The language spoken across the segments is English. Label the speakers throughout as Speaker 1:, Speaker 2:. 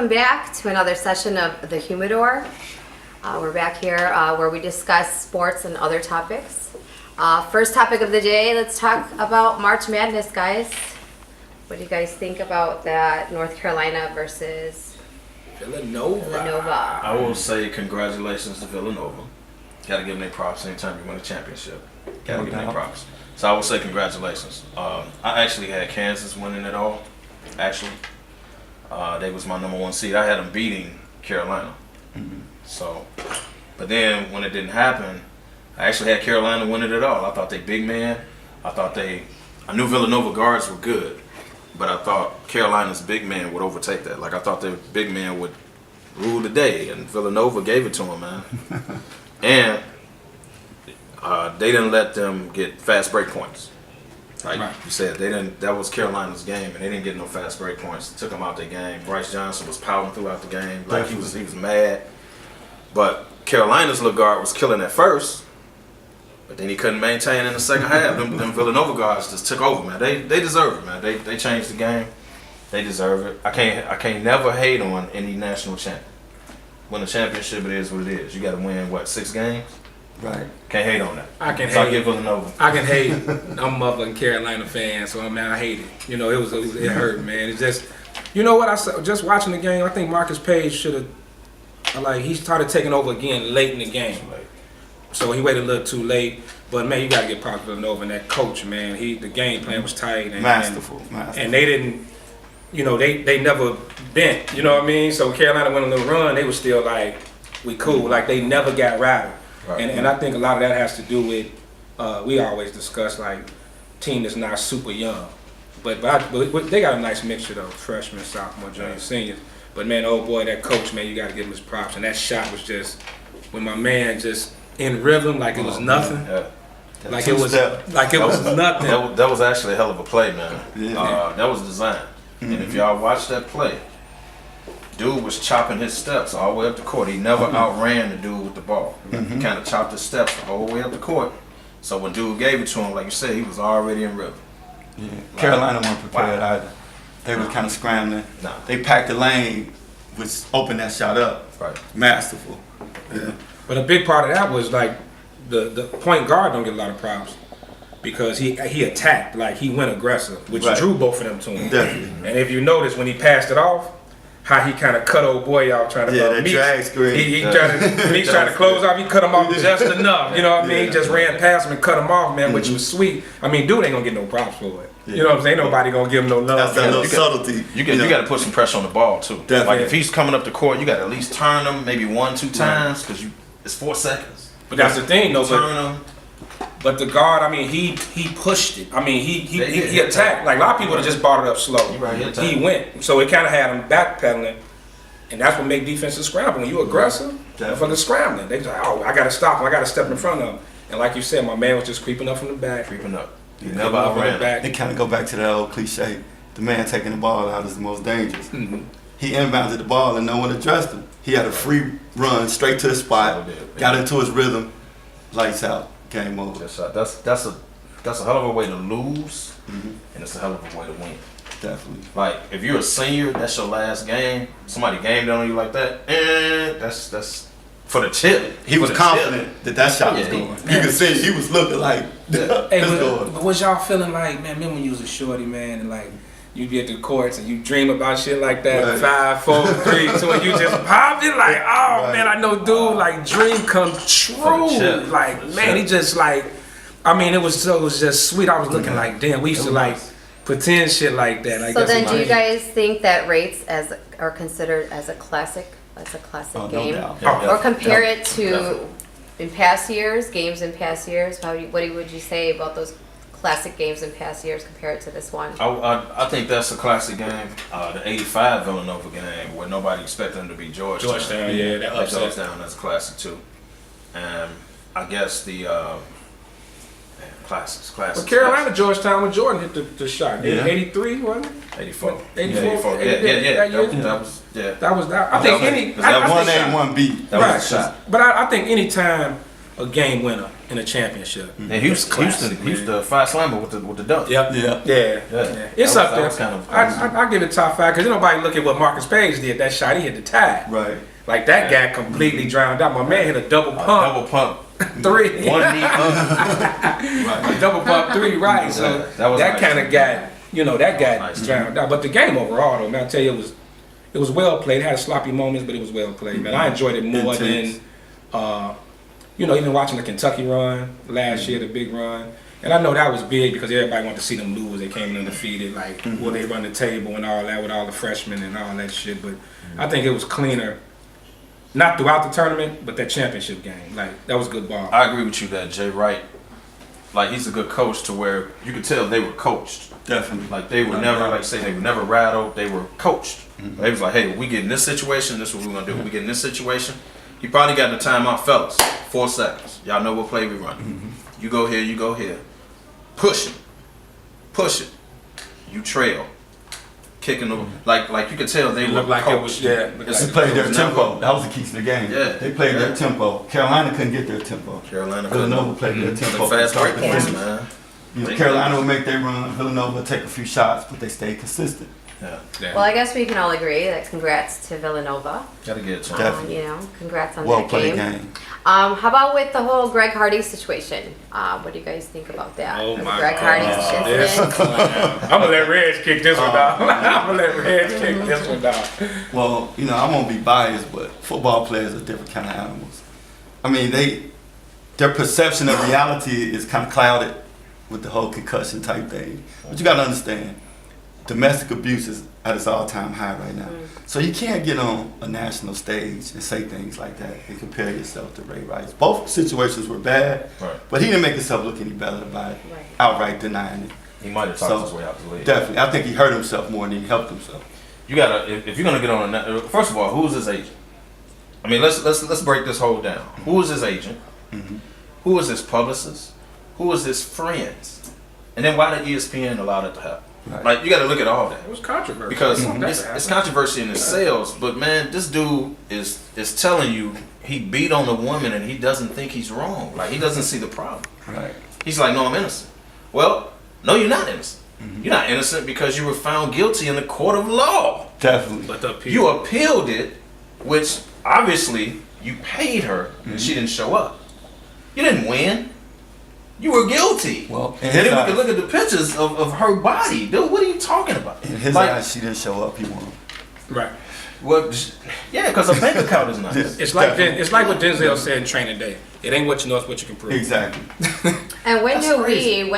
Speaker 1: welcome back to another session of the Humidor. We're back here where we discuss sports and other topics. First topic of the day, let's talk about March Madness, guys. What do you guys think about that North Carolina versus Villanova?
Speaker 2: I will say congratulations to Villanova. Got to give them their props anytime you win a championship. Got to give them their props. So I will say congratulations. I actually had Kansas winning it all. Actually, they was my #1 seed. I had them beating Carolina. So, but then when it didn't happen, I actually had Carolina winning it all. I thought they big man. I knew Villanova guards were good, but I thought Carolina's big man would overtake that. Like I thought their big man would rule the day, and Villanova gave it to him, man. And they didn't let them get fast break points. Like you said, they didn't. That was Carolina's game, and they didn't get no fast break points. It took them out their game. Bryce Johnson was pouting throughout the game, like he was mad. But Carolina's little guard was killing at first, but then he couldn't maintain in the second half. Them Villanova guards just took over, man. They deserve it, man. They changed the game. They deserve it. I can't never hate on any national champion. Win a championship, it is what it is. You got to win 6 games.
Speaker 3: Right.
Speaker 2: Can't hate on that.
Speaker 4: I can
Speaker 2: so
Speaker 4: hate.
Speaker 2: I give Villanova.
Speaker 4: I can hate. I'm a motherfucking Carolina fan, so I hate it. You know, it hurt, man. It's just, you know what I said? Just watching the game, I think Marcus Page should have, he started taking over again late in the game. So he waited a little too late. But man, you got to get props to Villanova and that coach, man. The game plan was tight and
Speaker 3: masterful.
Speaker 4: And they didn't, you know, they never bent. You know what I mean? So Carolina went on the run. They were still like, we cool. Like they never got rattled. Right. And I think a lot of that has to do with, we always discuss like team that's not super young, but they got a nice mixture though, freshmen, sophomore, junior, seniors. But man, oh boy, that coach, man, you got to give him his props. And that shot was just, when my man just in rhythm, like it was nothing.
Speaker 2: Yeah.
Speaker 4: Like it was nothing.
Speaker 2: That was actually a hell of a play, man.
Speaker 3: Yeah.
Speaker 2: That was designed. And if y'all watch that play, dude was chopping his steps all the way up the court. He never outran the dude with the ball. He kind of chopped his steps all the way up the court. So when dude gave it to him, like you said, he was already in rhythm.
Speaker 3: Yeah. Carolina weren't prepared either. They were kind of scrambling.
Speaker 2: No.
Speaker 3: They packed the lane, which opened that shot up.
Speaker 2: Right.
Speaker 3: Masterful. Yeah.
Speaker 4: But a big part of that was like the point guard don't get a lot of props because he attacked, like he went aggressive, which drew both of them to him.
Speaker 3: Definitely.
Speaker 4: And if you notice when he passed it off, how he kind of cut old boy out trying to
Speaker 3: that drag screen.
Speaker 4: He tried to close off. He cut him off just enough. You know what I mean? He just ran past him and cut him off, man, which was sweet. I mean, dude ain't gonna get no props for it. You know what I'm saying? Ain't nobody gonna give him no love.
Speaker 3: That's that little subtlety.
Speaker 2: You got to put some pressure on the ball too.
Speaker 3: Definitely.
Speaker 2: Like if he's coming up the court, you got to at least turn him maybe 1-2 times because it's 4 seconds.
Speaker 4: But that's the thing, though.
Speaker 2: Turn him.
Speaker 4: But the guard, I mean, he pushed it. I mean, he attacked. Like a lot of people have just bought it up slow. He went, so it kind of had him backpedaling. And that's what make defenses scramble. When you aggressive, motherfuckers scrambling. They just like, oh, I gotta stop him. I gotta step in front of him. And like you said, my man was just creeping up from the back.
Speaker 2: Creeping up.
Speaker 4: He never outran back.
Speaker 3: They kind of go back to that old cliche. The man taking the ball out is the most dangerous. He inbounded the ball and no one addressed him. He had a free run straight to the spot. Got into his rhythm. Lights out. Game over.
Speaker 2: That's a hell of a way to lose, and it's a hell of a way to win.
Speaker 3: Definitely.
Speaker 2: Like if you're a senior, that's your last game. Somebody gamed on you like that, and that's for the chip.
Speaker 3: He was confident that shot was going. You could see he was looking like,
Speaker 4: hey, but was y'all feeling like, man, remember when you was a shorty, man, and like you be at the courts and you dream about shit like that, 5, 4, 3, 2, and you just pop it like, oh man, I know, dude, like dream come true. Like man, he just like, I mean, it was just sweet. I was looking like, damn, we used to like pretend shit like that. Like,
Speaker 1: so then, do you guys think that rates are considered as a classic game, or compare it to in past years, games in past years? What would you say about those classic games in past years compared to this one?
Speaker 2: I think that's a classic game. The '85 Villanova game where nobody expected them to be Georgetown.
Speaker 4: That upset.
Speaker 2: Georgetown, that's a classic too. And I guess the classics.
Speaker 4: But Carolina, Georgetown, when Jordan hit the shot, 83, wasn't it?
Speaker 2: 84.
Speaker 4: 84.
Speaker 2: Yeah. That was that. I think any.
Speaker 3: That 1A, 1B.
Speaker 2: That was a shot.
Speaker 4: But I think any time a game winner in a championship.
Speaker 2: And Houston, the five slammer with the dunk.
Speaker 4: Yep. Yeah. It's up there. I give it top 5 because nobody look at what Marcus Page did. That shot, he hit the tie.
Speaker 3: Right.
Speaker 4: Like that guy completely drowned out. My man hit a double pump.
Speaker 2: Double pump.
Speaker 4: 3.
Speaker 2: One knee.
Speaker 3: Right.
Speaker 4: A double pump 3, right? So that kind of got, that got drowned out. But the game overall, though, man, I tell you, it was well played. It had sloppy moments, but it was well played, man. I enjoyed it more than, even watching the Kentucky run last year, the big run. And I know that was big because everybody wanted to see them lose. They came in undefeated, like, will they run the table and all that with all the freshmen and all that shit. But I think it was cleaner. Not throughout the tournament, but that championship game. Like, that was good ball.
Speaker 2: I agree with you that Jay Wright, like, he's a good coach to where you could tell they were coached.
Speaker 3: Definitely.
Speaker 2: Like, they were never, they were never rattled. They were coached. They was like, hey, we get in this situation, this is what we're going to do. We get in this situation. You probably got the timeout, fellas. 4 seconds. Y'all know what play we run. You go here, you go here. Push it. Push it. You trail. Kicking them. Like you could tell they were
Speaker 4: like
Speaker 2: coached.
Speaker 3: They played their tempo. That was the key to the game.
Speaker 2: Yeah.
Speaker 3: They played their tempo. Carolina couldn't get their tempo. Villanova played their tempo.
Speaker 2: Fast break points, man.
Speaker 3: Carolina would make their run. Villanova would take a few shots, but they stayed consistent.
Speaker 2: Yeah.
Speaker 1: Well, I guess we can all agree that congrats to Villanova.
Speaker 2: Gotta get it to
Speaker 3: Definitely.
Speaker 1: Congrats on
Speaker 3: Well
Speaker 1: that
Speaker 3: played
Speaker 1: game.
Speaker 3: game.
Speaker 1: How about with the whole Greg Hardy situation? What do you guys think about that?
Speaker 4: Oh my
Speaker 1: Greg
Speaker 4: God.
Speaker 1: Hardy's incident.
Speaker 4: I'm gonna let Reg kick this one down. I'm gonna let Reg kick this one down.
Speaker 3: Well, I won't be biased, but football players are different kind of animals. I mean, their perception of reality is kind of clouded with the whole concussion type thing. But you got to understand, domestic abuse is at its all-time high right now. So you can't get on a national stage and say things like that and compare yourself to Ray Rice. Both situations were bad, but he didn't make himself look any better by outright denying it.
Speaker 2: He might have talked his way out the league.
Speaker 3: Definitely. I think he hurt himself more than he helped himself.
Speaker 2: You gotta, if you're gonna get on a, first of all, who's his agent? I mean, let's break this whole down. Who is his agent? Who is his publicist? Who is his friends? And then why did ESPN allow that to happen?
Speaker 3: Right.
Speaker 2: Like, you got to look at all that.
Speaker 4: It was controversial.
Speaker 2: Because it's controversy in his sales, but man, this dude is telling you he beat on a woman and he doesn't think he's wrong. Like, he doesn't see the problem.
Speaker 3: Right.
Speaker 2: He's like, no, I'm innocent. Well, no, you're not innocent. You're not innocent because you were found guilty in the court of law.
Speaker 3: Definitely.
Speaker 4: But
Speaker 2: You appealed it, which obviously you paid her and she didn't show up. You didn't win. You were guilty.
Speaker 3: Well,
Speaker 2: and then we can look at the pictures of her body. Dude, what are you talking about?
Speaker 3: In his eyes, she didn't show up. He won.
Speaker 4: Right.
Speaker 2: Well, yeah, because her bank account is nice.
Speaker 4: It's like what Denzel said in Training Day. It ain't what you know, it's what you can prove.
Speaker 3: Exactly.
Speaker 1: And when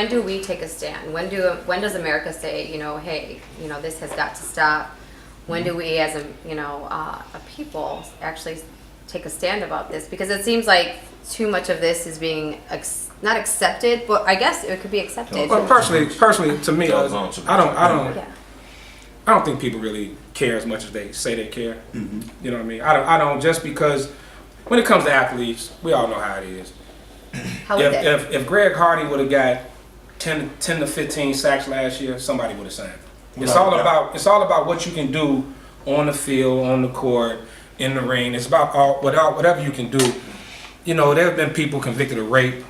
Speaker 1: do we take a stand? When does America say, hey, this has got to stop? When do we, as a people, actually take a stand about this? Because it seems like too much of this is being not accepted, but I guess it could be accepted.
Speaker 4: Well, personally, to me, I don't think people really care as much as they say they care. You know what I mean? I don't just because when it comes to athletes, we all know how it is. If Greg Hardy would have got 10 to 15 sacks last year, somebody would have signed him. It's all about what you can do on the field, on the court, in the ring. It's about whatever you can do. There have been people convicted of rape,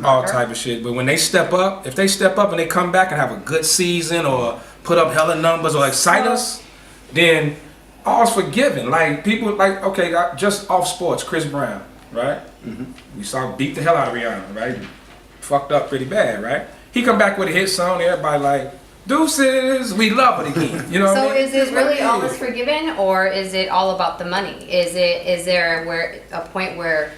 Speaker 4: all type of shit. But when they step up, if they step up and they come back and have a good season or put up hella numbers or excite us, then all's forgiven. Like people, just off sports, Chris Brown, right? We saw beat the hell out of Rihanna, right? Fucked up pretty bad, right? He come back with a hit song, everybody like, deuces, we love it again.
Speaker 1: So is it really all is forgiven, or is it all about the money? Is there a point where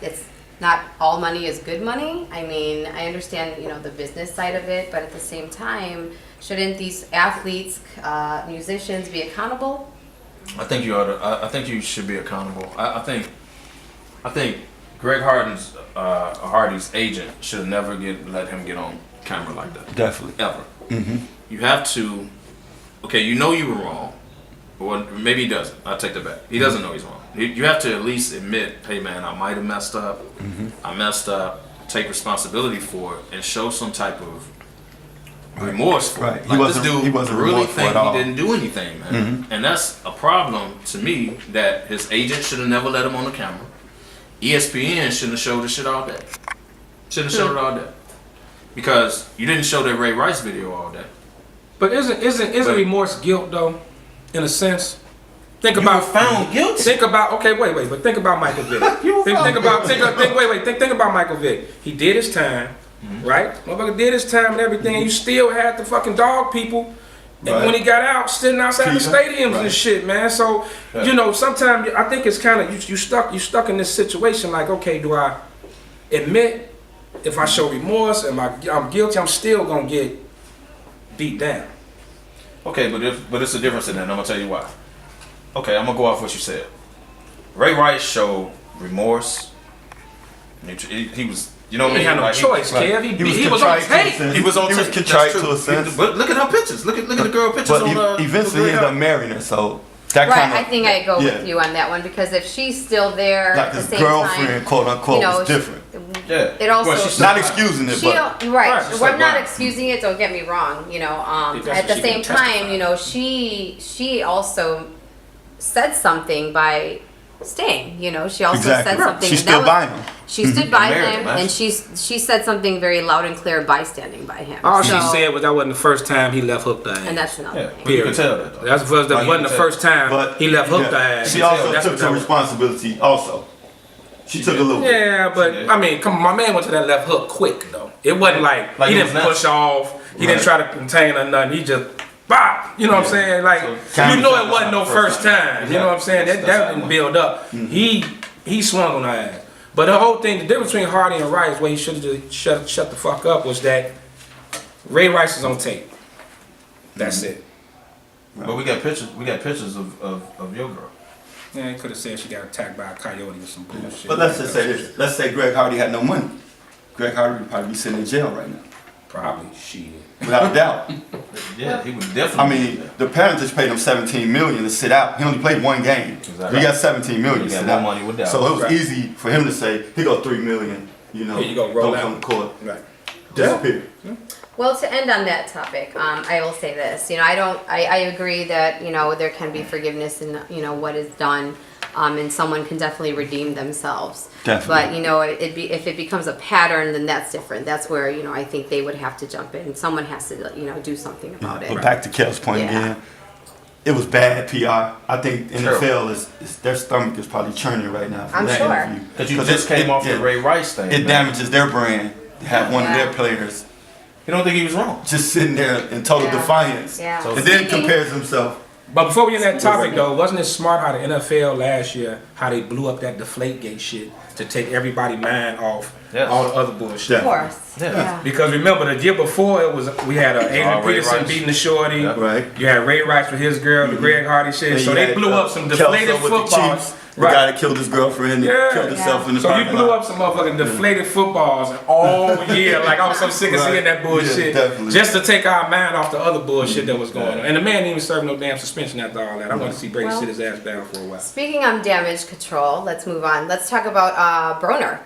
Speaker 1: it's not all money is good money? I mean, I understand the business side of it, but at the same time, shouldn't these athletes, musicians be accountable?
Speaker 2: I think you ought to. I think you should be accountable. I think Greg Hardy's agent should have never let him get on camera like that.
Speaker 3: Definitely.
Speaker 2: Ever. You have to. Okay, you know you were wrong. Well, maybe he doesn't. I take that back. He doesn't know he's wrong. You have to at least admit, hey man, I might have messed up. I messed up. Take responsibility for it and show some type of remorse for it. Like, this dude really think he didn't do anything, man. And that's a problem to me that his agent should have never let him on the camera. ESPN shouldn't have showed this shit all day. Shouldn't have showed it all day. Because you didn't show that Ray Rice video all day.
Speaker 4: But isn't remorse guilt though, in a sense? Think about
Speaker 2: found guilty.
Speaker 4: Think about but think about Michael Vick. think about Michael Vick. He did his time, right? Motherfucker did his time and everything, and you still had the fucking dog people. And when he got out, sitting outside the stadiums and shit, man. So you know, sometimes I think it's kind of you stuck in this situation. Like, okay, do I admit if I show remorse, I'm guilty? I'm still gonna get beat down.
Speaker 2: Okay, but it's a difference in that. And I'm gonna tell you why. Okay, I'm gonna go off what you said. Ray Rice showed remorse. He was, you know what I mean?
Speaker 4: He had no choice, Kev. He was on tape.
Speaker 2: He was on tape.
Speaker 3: He was contrite to a sense.
Speaker 2: But look at her pictures. Look at the girl pictures
Speaker 3: But eventually he ended up marrying her, so that
Speaker 1: Right,
Speaker 3: kind of.
Speaker 1: I think I go with you on that one because if she's still there
Speaker 3: Like
Speaker 1: at the
Speaker 3: his
Speaker 1: same
Speaker 3: girlfriend,
Speaker 1: time,
Speaker 3: quote unquote,
Speaker 1: you know,
Speaker 3: was different.
Speaker 2: Yeah.
Speaker 1: It also
Speaker 2: Well, she's
Speaker 3: Not excusing it,
Speaker 1: she
Speaker 3: but
Speaker 1: don't, right.
Speaker 2: Right,
Speaker 1: Well, I'm not
Speaker 2: right.
Speaker 1: excusing it. Don't get me wrong. You know,
Speaker 4: If that's
Speaker 1: at
Speaker 4: what
Speaker 1: the
Speaker 4: she
Speaker 1: same
Speaker 4: can
Speaker 1: time,
Speaker 4: testify.
Speaker 1: you know, she also said something by staying. You know, she also
Speaker 3: exactly.
Speaker 1: said something.
Speaker 3: She
Speaker 1: and
Speaker 3: stood
Speaker 1: that
Speaker 3: by him.
Speaker 1: She stood by
Speaker 2: Married
Speaker 1: him,
Speaker 2: him,
Speaker 1: and she said something very loud and clear by standing by him.
Speaker 4: All she
Speaker 1: So-
Speaker 4: said was that wasn't the first time he left hooked her ass.
Speaker 1: and that's enough.
Speaker 2: Yeah, but you can tell that though.
Speaker 4: That wasn't the first time
Speaker 3: But
Speaker 4: he left hooked her ass.
Speaker 3: She also
Speaker 4: That's
Speaker 3: took
Speaker 4: what
Speaker 3: some
Speaker 4: that was.
Speaker 3: responsibility. Also, she took a little bit.
Speaker 4: Yeah, but
Speaker 2: She did.
Speaker 4: I mean, come on, my man went to that left hook quick though. It wasn't like
Speaker 2: Like
Speaker 4: he
Speaker 2: it
Speaker 4: didn't
Speaker 2: was
Speaker 4: push off. He didn't try to contain or nothing. He just bop. You know what I'm saying? Like
Speaker 2: So-
Speaker 4: you know, it wasn't no first time. You know what I'm saying?
Speaker 2: That's
Speaker 4: That
Speaker 2: how it
Speaker 4: didn't
Speaker 2: went.
Speaker 4: build up. He swung on her ass. But the whole thing, the difference between Hardy and Rice, where he should have just shut the fuck up, was that Ray Rice is on tape. That's it.
Speaker 2: But we got pictures. We got pictures of your girl.
Speaker 4: Yeah, he could have said she got attacked by a coyote or some bullshit.
Speaker 3: But let's just say this. Let's say Greg Hardy had no money. Greg Hardy would probably be sitting in jail right now.
Speaker 4: Probably shit.
Speaker 3: Without a doubt.
Speaker 2: Yeah, he would
Speaker 3: I
Speaker 2: definitely.
Speaker 3: mean, the parents just paid him $17 million to sit out. He only played one game.
Speaker 2: Exactly.
Speaker 3: He got $17 million
Speaker 2: He
Speaker 3: to
Speaker 2: got
Speaker 3: sit
Speaker 2: more
Speaker 3: out.
Speaker 2: money with that.
Speaker 3: So it was
Speaker 4: Right.
Speaker 3: easy for him to say, "He got $3 million. You know,
Speaker 4: Here you go, roll
Speaker 3: don't
Speaker 4: out."
Speaker 3: come to court,
Speaker 4: Right.
Speaker 3: disappear."
Speaker 1: Well, to end on that topic, I will say this. You know, I agree that, you know, there can be forgiveness in, you know, what is done, and someone can definitely redeem themselves.
Speaker 3: Definitely.
Speaker 1: But, you know, if it becomes a pattern, then that's different. That's where, you know, I think they would have to jump in. Someone has to, you know, do something about it.
Speaker 3: But back to Kel's point
Speaker 1: Yeah.
Speaker 3: again, it was bad PR. I think
Speaker 2: Terrible.
Speaker 3: NFL is their stomach is probably churning right now. From
Speaker 1: I'm
Speaker 3: that
Speaker 1: sure.
Speaker 3: interview.
Speaker 2: Because you just came off the Ray Rice thing.
Speaker 3: It
Speaker 2: man.
Speaker 3: damages their brand to have one of
Speaker 1: Yeah.
Speaker 3: their players
Speaker 2: You don't think he was wrong?
Speaker 3: just sitting there in total
Speaker 1: Yeah.
Speaker 3: defiance,
Speaker 1: Yeah.
Speaker 2: So-
Speaker 3: and then
Speaker 1: Speaking-
Speaker 3: compares himself.
Speaker 4: But before we get in that topic though, wasn't it smart how the NFL last year, how they blew up that Deflategate shit to take everybody mind off
Speaker 2: Yes.
Speaker 4: all the other bullshit?
Speaker 1: Of course.
Speaker 2: Yeah.
Speaker 1: Yeah.
Speaker 4: Because remember the year before it was we had Adrian
Speaker 2: Ray
Speaker 4: Peterson
Speaker 2: Rice.
Speaker 4: beating the shorty.
Speaker 2: Yeah.
Speaker 3: Right.
Speaker 4: You had Ray Rice with his girl, the Greg Hardy shit.
Speaker 3: And
Speaker 4: So
Speaker 3: you
Speaker 4: they
Speaker 3: had,
Speaker 4: blew up some
Speaker 3: Kelso
Speaker 4: deflated
Speaker 3: with the
Speaker 4: footballs.
Speaker 3: Chiefs, the guy that killed his girlfriend and
Speaker 4: Yeah.
Speaker 3: killed himself in the
Speaker 4: So you
Speaker 3: parking
Speaker 4: blew
Speaker 3: lot.
Speaker 4: up some motherfucking deflated footballs all year. Like I was so sick of
Speaker 3: Right.
Speaker 4: seeing that bullshit.
Speaker 3: Yeah, definitely.
Speaker 4: Just to take our mind off the other bullshit that was going on. And the man didn't even serve no damn suspension after all that. I want to see Brady
Speaker 1: Well-
Speaker 4: sit his ass down for a while.
Speaker 1: Speaking of damage control, let's move on. Let's talk about Broner.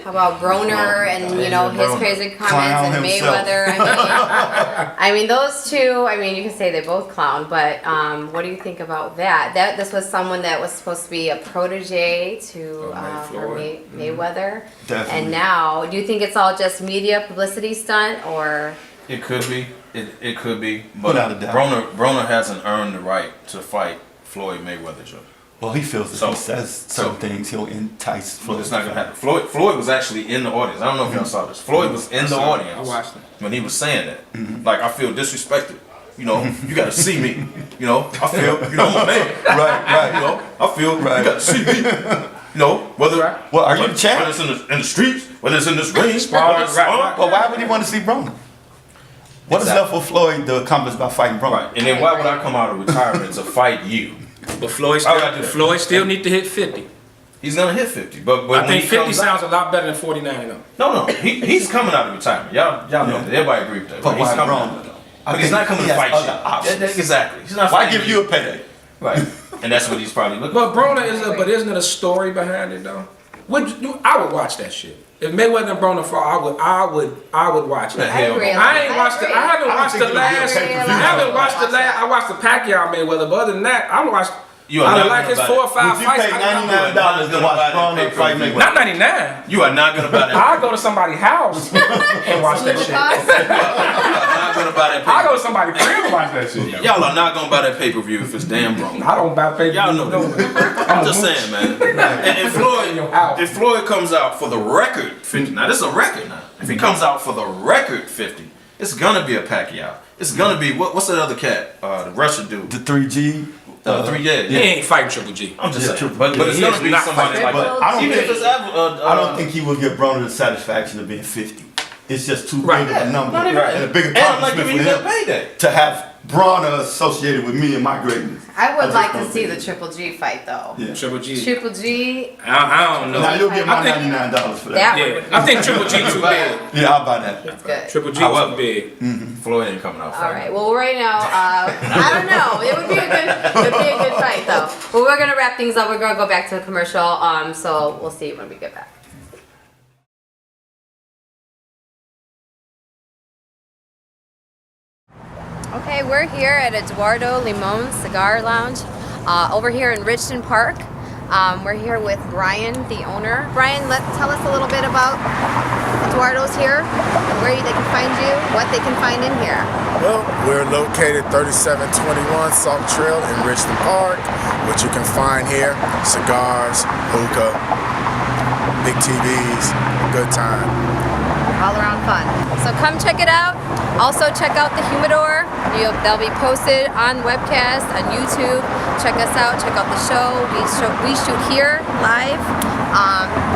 Speaker 1: How about Broner and, you know, his
Speaker 3: Broner.
Speaker 1: crazy comments
Speaker 3: Clown
Speaker 1: and
Speaker 3: himself.
Speaker 1: Mayweather? I mean, those two, I mean, you can say they both clown, but what do you think about that? This was someone that was supposed to be a protege to Mayweather.
Speaker 3: Definitely.
Speaker 1: And now, do you think it's all just media publicity stunt or?
Speaker 2: It could be. It could be. But
Speaker 3: Without a doubt.
Speaker 2: Broner hasn't earned the right to fight Floyd Mayweather, Joe.
Speaker 3: Well, he feels that
Speaker 2: So-
Speaker 3: he says certain things, he'll entice
Speaker 2: But
Speaker 3: Floyd.
Speaker 2: it's not gonna happen. Floyd was actually in the audience. I don't know if y'all saw this. Floyd was in the
Speaker 4: I
Speaker 2: audience
Speaker 4: watched it.
Speaker 2: when he was saying that. Like, I feel disrespected. You know, you gotta see me. You know, I feel, you know, I'm a man.
Speaker 3: Right.
Speaker 2: You know, I feel
Speaker 3: Right.
Speaker 2: you gotta see me. You know, whether
Speaker 3: Well, are you
Speaker 2: whether
Speaker 3: the champ?
Speaker 2: it's in the streets, whether it's in this ring,
Speaker 4: Spar,
Speaker 2: whether it's
Speaker 4: right.
Speaker 3: Well, why would he want to see Broner? What is left for Floyd to accomplish by fighting Broner?
Speaker 2: Right. And then why would I come out of retirement to fight you?
Speaker 4: But Floyd
Speaker 2: Why would I do
Speaker 4: still,
Speaker 2: that?
Speaker 4: need to hit 50.
Speaker 2: He's gonna hit 50, but
Speaker 4: I
Speaker 2: when
Speaker 4: think
Speaker 2: he
Speaker 4: 50
Speaker 2: comes
Speaker 4: sounds
Speaker 2: out,
Speaker 4: a lot better than 49 though.
Speaker 2: no, he's coming out of retirement. Y'all know that. Everybody agree with that.
Speaker 3: But
Speaker 2: right? He's
Speaker 3: why
Speaker 2: coming
Speaker 3: Broner,
Speaker 2: out.
Speaker 3: though?
Speaker 2: But he's not coming
Speaker 3: he
Speaker 2: to
Speaker 3: has
Speaker 2: fight
Speaker 3: other
Speaker 2: you.
Speaker 3: options.
Speaker 2: Exactly. He's not
Speaker 3: Why
Speaker 2: fighting
Speaker 3: give you a payday?
Speaker 2: right? And that's what he's probably looking.
Speaker 4: But Broner isn't it a story behind it though? I would watch that shit. If Mayweather and Broner fought, I would watch it.
Speaker 2: The hell
Speaker 1: agree.
Speaker 2: no.
Speaker 4: I haven't
Speaker 3: I don't
Speaker 4: watched
Speaker 3: think
Speaker 4: the
Speaker 3: it'll be a
Speaker 4: last.
Speaker 3: pay-per-view.
Speaker 4: I haven't watched the last. I watched the Pacquiao Mayweather, but other than that, I watched
Speaker 2: You are
Speaker 4: I
Speaker 2: not
Speaker 4: don't like
Speaker 2: gonna
Speaker 4: his
Speaker 2: buy
Speaker 4: 4 or
Speaker 2: that.
Speaker 4: 5
Speaker 3: Would you
Speaker 4: fights.
Speaker 3: pay
Speaker 4: I don't know.
Speaker 3: $99 to watch Broner fight Mayweather?
Speaker 4: Not 99.
Speaker 2: You are not gonna buy that.
Speaker 4: I'll go to somebody's house and watch that shit.
Speaker 2: You are not gonna buy that.
Speaker 4: I'll go to somebody's crib and watch that shit.
Speaker 2: Y'all are not gonna buy that pay-per-view if it's damn wrong.
Speaker 4: I don't buy pay.
Speaker 2: Y'all know that. I'm just saying, man. And if Floyd comes out for the record 50, now this is a record now. If he comes out for the record 50, it's gonna be a Pacquiao. It's gonna be what's that other cat? The Russian dude.
Speaker 3: The 3G.
Speaker 2: 3 years.
Speaker 4: He ain't fighting Triple G.
Speaker 2: I'm just saying.
Speaker 3: Triple
Speaker 2: But
Speaker 3: G.
Speaker 2: it's
Speaker 4: He
Speaker 2: gonna
Speaker 4: is
Speaker 2: be
Speaker 4: not
Speaker 2: somebody
Speaker 4: fighting
Speaker 2: like
Speaker 3: But
Speaker 2: that.
Speaker 3: I don't
Speaker 2: Even
Speaker 3: think-
Speaker 2: if it's
Speaker 3: I don't think he will get Broner the satisfaction of being 50. It's just too
Speaker 4: Right.
Speaker 3: big of a number.
Speaker 2: Not even
Speaker 3: And a big
Speaker 2: And I'm like
Speaker 3: accomplishment
Speaker 2: giving
Speaker 3: for
Speaker 2: you that
Speaker 3: him
Speaker 2: payday.
Speaker 3: to have Broner associated with me and my greatness.
Speaker 1: I would
Speaker 3: just
Speaker 1: like
Speaker 3: don't
Speaker 1: to see
Speaker 3: think-
Speaker 1: the Triple G fight though.
Speaker 3: Yeah.
Speaker 4: Triple G.
Speaker 1: Triple G,
Speaker 4: I don't know.
Speaker 3: Now you'll get my
Speaker 4: I think-
Speaker 3: $99 for
Speaker 1: that
Speaker 3: that.
Speaker 4: Yeah, I think Triple G too big.
Speaker 3: Yeah, I'll buy that.
Speaker 1: it's good.
Speaker 4: Triple G
Speaker 2: However-
Speaker 4: too big.
Speaker 2: Floyd ain't coming out.
Speaker 1: All right. Well, right now, I don't know. It would be a good fight though. Well, we're gonna wrap things up. We're gonna go back to a commercial. So we'll see when we get back. Okay, we're here at Eduardo Limon Cigar Lounge, over here in Richton Park. We're here with Brian, the owner. Brian, tell us a little bit about Eduardo's here, and where they can find you, what they can find in here.
Speaker 5: Well, we're located 3721 Salt Trail in Richmond Park. What you can find here, cigars, hookah, big TVs, good time.
Speaker 1: All around fun. So come check it out. Also check out the Humidor. They'll be posted on webcast on YouTube. Check us out. Check out the show. We shoot here live.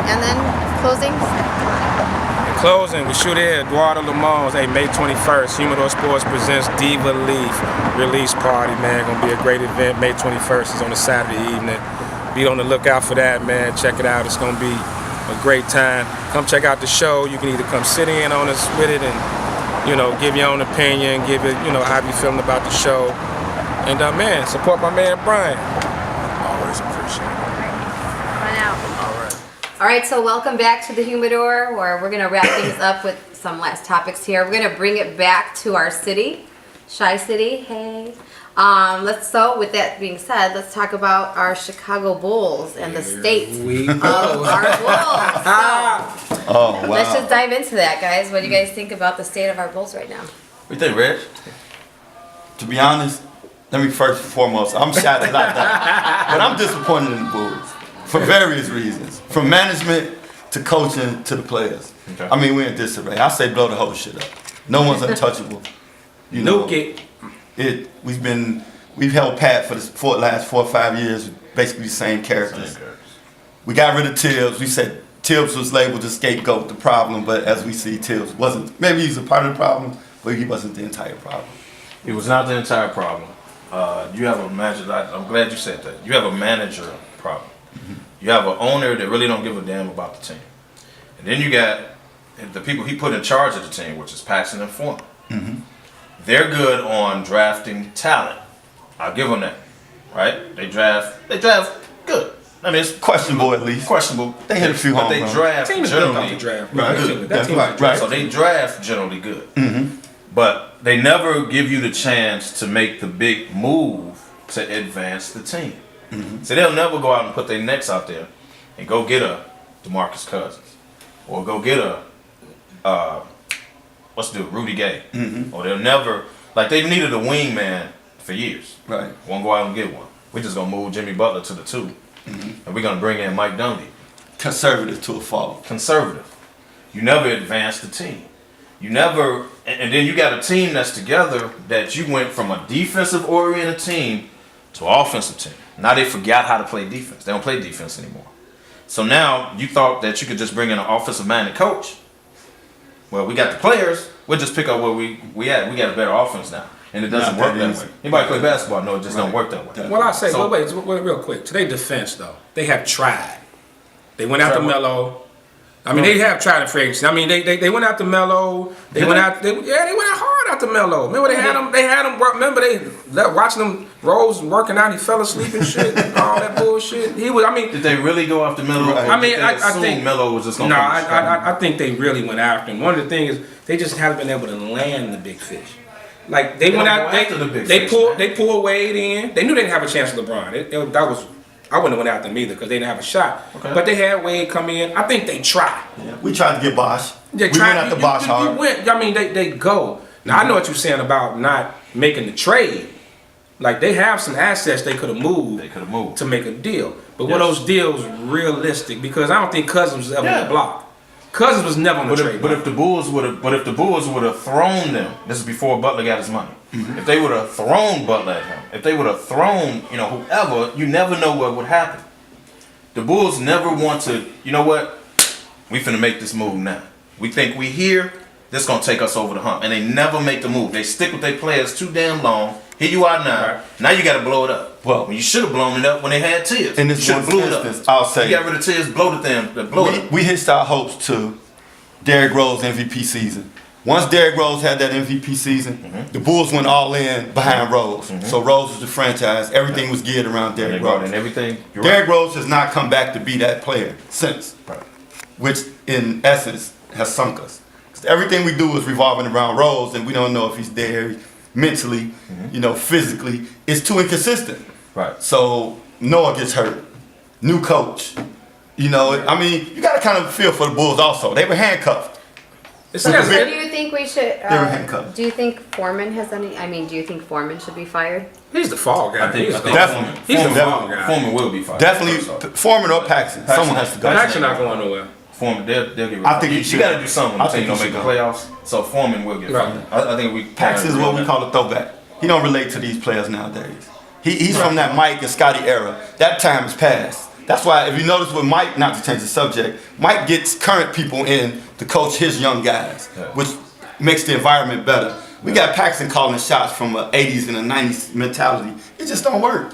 Speaker 1: And then closing.
Speaker 4: In closing, we shoot here at Eduardo Limon's. Hey, May 21st, Humidor Sports presents Diva Leaf release party, man. Gonna be a great event. May 21st is on a Saturday evening. Be on the lookout for that, man. Check it out. It's gonna be a great time. Come check out the show. You can either come sit in on us with it and, give your own opinion, give it, how you feeling about the show. And man, support my man Brian.
Speaker 5: Always appreciate it.
Speaker 1: Run out.
Speaker 5: All right.
Speaker 1: All right, so welcome back to the Humidor, where we're going to wrap things up with some last topics here. We're going to bring it back to our city, Chi City. Hey. So with that being said, let's talk about our Chicago Bulls and the state of our Bulls. So,
Speaker 3: Oh, wow.
Speaker 1: let's just dive into that, guys. What do you guys think about the state of our Bulls right now?
Speaker 2: What you think, Reg?
Speaker 3: To be honest, let me first and foremost, I'm shattered like that. But I'm disappointed in the Bulls for various reasons. From management to coaching to the players.
Speaker 2: Okay.
Speaker 3: I mean, we're in disarray. I say blow the whole shit up. No one's untouchable. You know,
Speaker 4: Nuke it.
Speaker 3: We've held pat for the last 4 or 5 years with basically the same characters. We got rid of Tibbs. We said Tibbs was labeled the scapegoat, the problem, but as we see, Tibbs wasn't. Maybe he's a part of the problem, but he wasn't the entire problem.
Speaker 2: It was not the entire problem. You have a manager. I'm glad you said that. You have a manager problem. You have an owner that really don't give a damn about the team, and then you got the people he put in charge of the team, which is Paxson and Foreman. They're good on drafting talent. I'll give them that. Right? They draft good. I mean, it's
Speaker 3: Questionable at least.
Speaker 2: questionable.
Speaker 3: They hit a few
Speaker 2: but
Speaker 3: home
Speaker 2: they
Speaker 3: runs.
Speaker 2: draft
Speaker 4: Team is built off
Speaker 2: generally
Speaker 4: the draft.
Speaker 3: Right.
Speaker 4: That team is
Speaker 3: Right.
Speaker 2: So they draft generally good. But they never give you the chance to make the big move to advance the team. So they'll never go out and put their necks out there and go get a DeMarcus Cousins or go get a Rudy Gay. Or they'll never, like they've needed a wingman for years.
Speaker 3: Right.
Speaker 2: Won't go out and get one. We're just gonna move Jimmy Butler to the 2, and we're gonna bring in Mike Dunleavy.
Speaker 3: Conservative to a fault.
Speaker 2: Conservative. You never advance the team. You never, and then you got a team that's together that you went from a defensive oriented team to an offensive team. Now they forgot how to play defense. They don't play defense anymore. So now you thought that you could just bring in an offensive minded coach. Well, we got the players. We'll just pick up where we at. We got a better offense now, and it doesn't
Speaker 3: Not
Speaker 2: work
Speaker 3: that
Speaker 2: that
Speaker 3: easy.
Speaker 2: way. Anybody play basketball? No, it just don't work that way.
Speaker 4: Well, I say,
Speaker 2: So-
Speaker 4: wait, real quick. To their defense, though, they have tried. They went after
Speaker 2: Tried what?
Speaker 4: Melo. I mean, they have tried in free agency. I mean, they went after Melo. They went out hard after Melo. Remember they had him. Remember watching him Rose working out. He fell asleep and shit. All that bullshit. He was. I mean,
Speaker 2: Did they really go after Melo?
Speaker 3: Right.
Speaker 2: Or
Speaker 4: I mean,
Speaker 2: did they
Speaker 4: I
Speaker 2: assume
Speaker 4: think
Speaker 2: Melo was just
Speaker 4: no.
Speaker 2: going to
Speaker 4: I think they really went after him. One of the things is they just haven't been able to land the big fish. Like they went out,
Speaker 2: after the big
Speaker 4: they
Speaker 2: fish,
Speaker 4: pulled,
Speaker 2: man.
Speaker 4: they pulled Wade in. They knew they didn't have a chance with LeBron. I wouldn't have went after them either because they didn't have a shot.
Speaker 2: Okay.
Speaker 4: But they had Wade come in. I think they tried.
Speaker 3: Yeah, we tried to get Bosh.
Speaker 4: They
Speaker 3: We went after Bosh hard.
Speaker 4: I mean, they go. Now I know what you're saying about not making the trade. Like they have some assets they could have moved.
Speaker 2: They could have moved
Speaker 4: to make a deal. But were
Speaker 2: Yes.
Speaker 4: those deals realistic? Because I don't think Cousins was ever on the block. Cousins was never on the trade.
Speaker 2: But if the Bulls would have thrown them, this is before Butler got his money. If they would have thrown Butler at him, if they would have thrown, whoever, you never know what would happen. The Bulls never want to, you know what? We finna make this move now. We think we here, this gonna take us over the hump. And they never make the move. They stick with their players too damn long. Here you are now.
Speaker 4: Right.
Speaker 2: Now you gotta blow it up.
Speaker 3: Well,
Speaker 2: you should have blown it up when they had Tears.
Speaker 3: in this
Speaker 2: you should have
Speaker 3: one
Speaker 2: blew it
Speaker 3: instance,
Speaker 2: up.
Speaker 3: I'll say-
Speaker 2: you got rid of Tears, blow it up.
Speaker 3: We hitched our hopes to Derrick Rose MVP season. Once Derrick Rose had that MVP season, the Bulls went all in behind Rose. So Rose was the franchise. Everything was geared around
Speaker 2: And they
Speaker 3: Derrick
Speaker 2: brought
Speaker 3: Rose.
Speaker 2: in everything. You're
Speaker 3: Derrick Rose has not come back to be that player since,
Speaker 2: Right.
Speaker 3: which in essence has sunk us. 'Cause everything we do is revolving around Rose, and we don't know if he's there mentally, physically. It's too inconsistent.
Speaker 2: Right.
Speaker 3: So Noah gets hurt. New coach. I mean, you got to kind of feel for the Bulls also. They were handcuffed.
Speaker 4: It's
Speaker 3: So
Speaker 4: like-
Speaker 1: So do you think we should?
Speaker 3: They were handcuffed.
Speaker 1: Do you think Foreman has any? I mean, do you think Foreman should be fired?
Speaker 4: he's the fall guy.
Speaker 2: I think
Speaker 3: Definitely.
Speaker 4: He's the
Speaker 3: Definitely.
Speaker 4: fall guy.
Speaker 2: Foreman will be fired.
Speaker 3: Definitely
Speaker 2: So,
Speaker 3: Foreman or Paxson. Someone has to go.
Speaker 4: Paxson not going nowhere.
Speaker 2: Foreman, they'll get rid
Speaker 3: I
Speaker 2: of
Speaker 3: think
Speaker 2: him.
Speaker 3: he
Speaker 2: You
Speaker 3: should.
Speaker 2: got to do something when
Speaker 3: I
Speaker 2: the team
Speaker 3: think
Speaker 2: don't
Speaker 3: he
Speaker 2: make the
Speaker 3: should
Speaker 2: playoffs. So Foreman will get
Speaker 4: Right.
Speaker 2: fired. I think we.
Speaker 3: Paxson is what we call a throwback. He don't relate to these players nowadays. He's from that Mike and Scotty era. That time is past. That's why if you notice with Mike, not to change the subject, Mike gets current people in to coach his young guys, which makes the environment better. We got Paxson calling shots from an 80s and a 90s mentality. It just don't work.